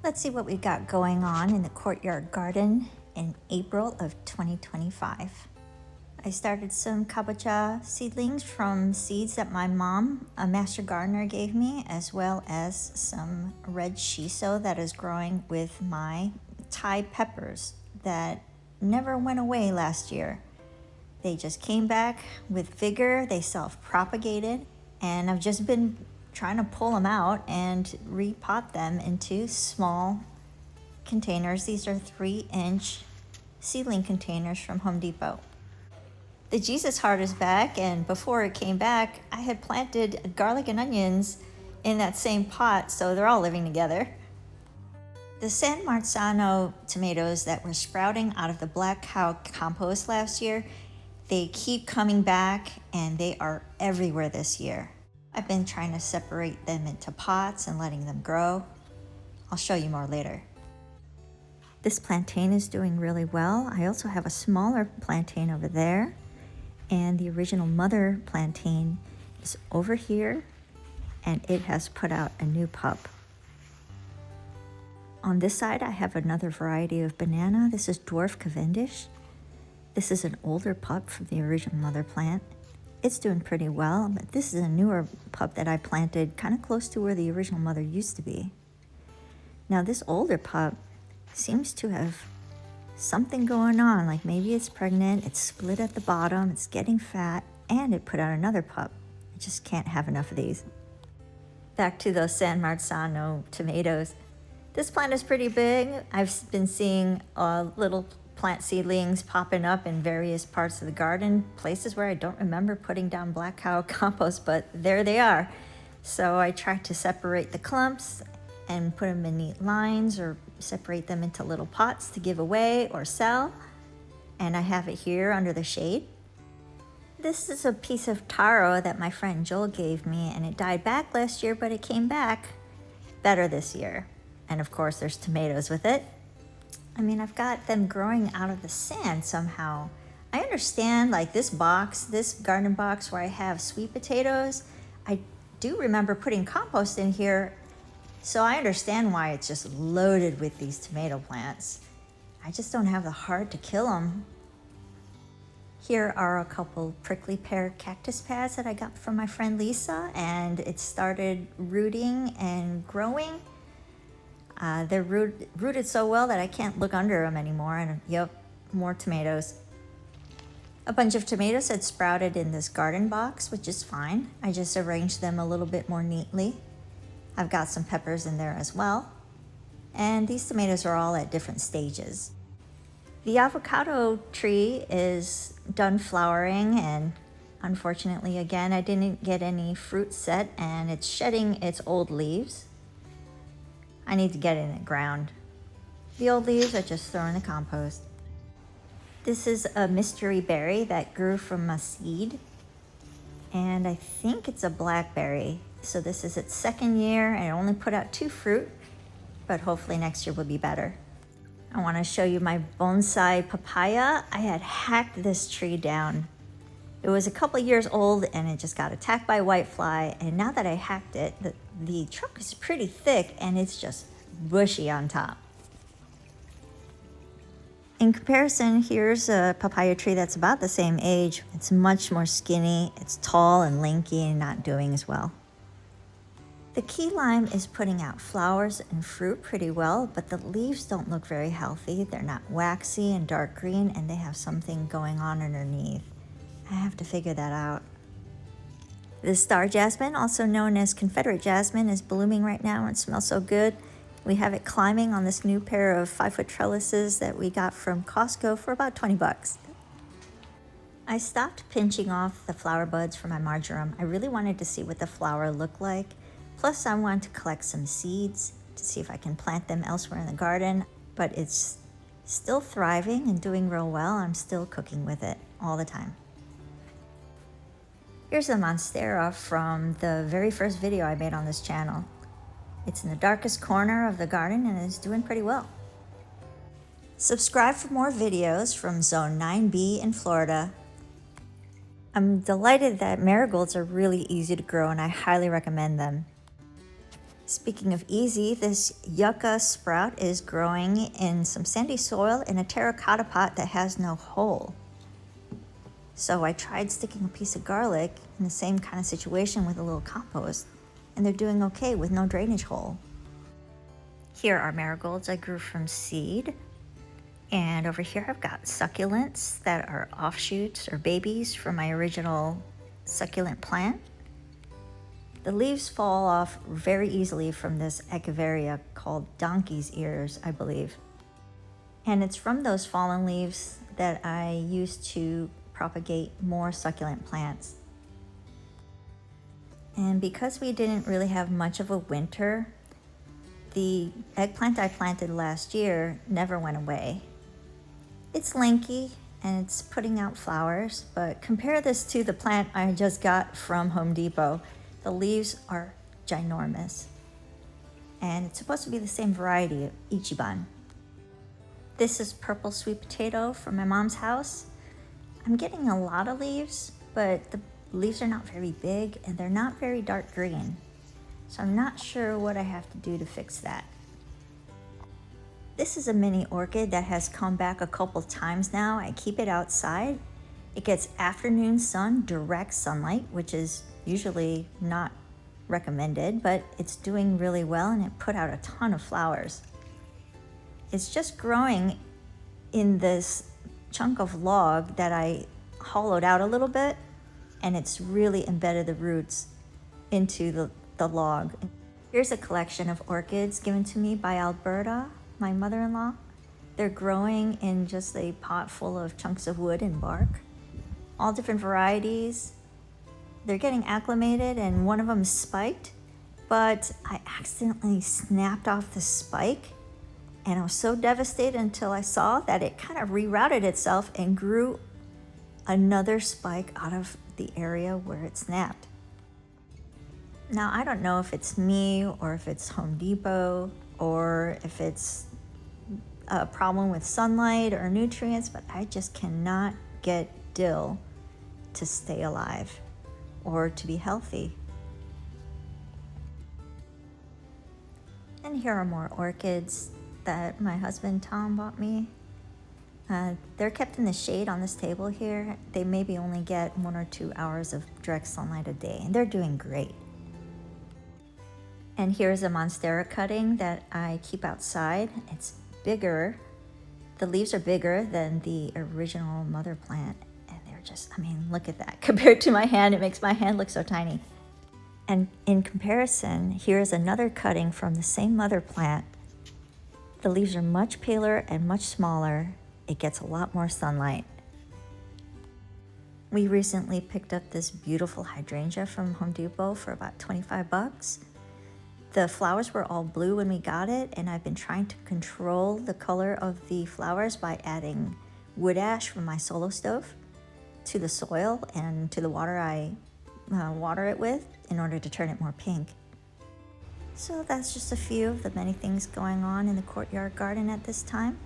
Let's see what we got going on in the courtyard garden in April of 2025. I started some kabocha seedlings from seeds that my mom, a master gardener, gave me, as well as some red shiso that is growing with my Thai peppers that never went away last year. They just came back with vigor, they self-propagated, and I've just been trying to pull them out and repot them into small containers. These are 3-inch seedling containers from Home Depot. The Jesus heart is back, and before it came back, I had planted garlic and onions in that same pot, so they're all living together. The San Marzano tomatoes that were sprouting out of the black cow compost last year, they keep coming back and they are everywhere this year. I've been trying to separate them into pots and letting them grow. I'll show you more later. This plantain is doing really well. I also have a smaller plantain over there, and the original mother plantain is over here, and it has put out a new pup. On this side, I have another variety of banana. This is dwarf Cavendish. This is an older pup from the original mother plant. It's doing pretty well, but this is a newer pup that I planted kind of close to where the original mother used to be. Now this older pup seems to have something going on, like maybe it's pregnant, it's split at the bottom, it's getting fat, and it put out another pup. I just can't have enough of these. Back to those San Marzano tomatoes. This plant is pretty big. I've been seeing little plant seedlings popping up in various parts of the garden, places where I don't remember putting down black cow compost, but there they are. So I try to separate the clumps and put them in neat lines, or separate them into little pots to give away or sell. And I have it here under the shade. This is a piece of taro that my friend Joel gave me, and it died back last year, but it came back better this year. And of course there's tomatoes with it. I mean, I've got them growing out of the sand somehow. I understand, like this box, this garden box where I have sweet potatoes, I do remember putting compost in here, so I understand why it's just loaded with these tomato plants. I just don't have the heart to kill them. Here are a couple prickly pear cactus pads that I got from my friend Lisa, and it started rooting and growing. They're rooted so well that I can't look under them anymore, and yep, more tomatoes. A bunch of tomatoes had sprouted in this garden box, which is fine. I just arranged them a little bit more neatly. I've got some peppers in there as well. And these tomatoes are all at different stages. The avocado tree is done flowering, and unfortunately again, I didn't get any fruit set, and it's shedding its old leaves. I need to get it in the ground. The old leaves are just thrown in the compost. This is a mystery berry that grew from a seed, and I think it's a blackberry. So this is its second year, and it only put out 2 fruit, but hopefully next year will be better. I want to show you my bonsai papaya. I had hacked this tree down. It was a couple years old, and it just got attacked by whitefly, and now that I hacked it, the trunk is pretty thick and it's just bushy on top. In comparison, here's a papaya tree that's about the same age. It's much more skinny, it's tall and lanky and not doing as well. The key lime is putting out flowers and fruit pretty well, but the leaves don't look very healthy. They're not waxy and dark green, and they have something going on underneath. I have to figure that out. The star jasmine, also known as Confederate jasmine, is blooming right now and smells so good. We have it climbing on this new pair of 5-foot trellises that we got from Costco for about 20 bucks. I stopped pinching off the flower buds for my marjoram. I really wanted to see what the flower looked like. Plus I wanted to collect some seeds to see if I can plant them elsewhere in the garden, but it's still thriving and doing real well. I'm still cooking with it all the time. Here's a monstera from the very first video I made on this channel. It's in the darkest corner of the garden and it's doing pretty well. Subscribe for more videos from Zone 9B in Florida. I'm delighted that marigolds are really easy to grow, and I highly recommend them. Speaking of easy, this yucca sprout is growing in some sandy soil in a terracotta pot that has no hole. So I tried sticking a piece of garlic in the same kind of situation with a little compost, and they're doing okay with no drainage hole. Here are marigolds I grew from seed. And over here I've got succulents that are offshoots or babies from my original succulent plant. The leaves fall off very easily from this echeveria called donkey's ears, I believe. And it's from those fallen leaves that I used to propagate more succulent plants. And because we didn't really have much of a winter, the eggplant I planted last year never went away. It's lanky and it's putting out flowers, but compare this to the plant I just got from Home Depot. The leaves are ginormous, and it's supposed to be the same variety of Ichiban. This is purple sweet potato from my mom's house. I'm getting a lot of leaves, but the leaves are not very big and they're not very dark green. So I'm not sure what I have to do to fix that. This is a mini orchid that has come back a couple times now. I keep it outside. It gets afternoon sun, direct sunlight, which is usually not recommended, but it's doing really well and it put out a ton of flowers. It's just growing in this chunk of log that I hollowed out a little bit, and it's really embedded the roots into the log. Here's a collection of orchids given to me by Alberta, my mother-in-law. They're growing in just a pot full of chunks of wood and bark, all different varieties. They're getting acclimated, and one of them is spiked, but I accidentally snapped off the spike, and I was so devastated until I saw that it kind of rerouted itself and grew another spike out of the area where it snapped. Now, I don't know if it's me or if it's Home Depot or if it's a problem with sunlight or nutrients, but I just cannot get dill to stay alive or to be healthy. And here are more orchids that my husband Tom bought me. They're kept in the shade on this table here. They maybe only get 1 or 2 hours of direct sunlight a day, and they're doing great. And here's a monstera cutting that I keep outside. It's bigger. The leaves are bigger than the original mother plant. And they're just, I mean, look at that. Compared to my hand, it makes my hand look so tiny. And in comparison, here's another cutting from the same mother plant. The leaves are much paler and much smaller. It gets a lot more sunlight. We recently picked up this beautiful hydrangea from Home Depot for about 25 bucks. The flowers were all blue when we got it, and I've been trying to control the color of the flowers by adding wood ash from my solo stove to the soil and to the water I water it with in order to turn it more pink. So that's just a few of the many things going on in the courtyard garden at this time.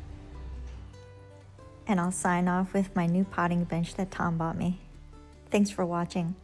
And I'll sign off with my new potting bench that Tom bought me. Thanks for watching.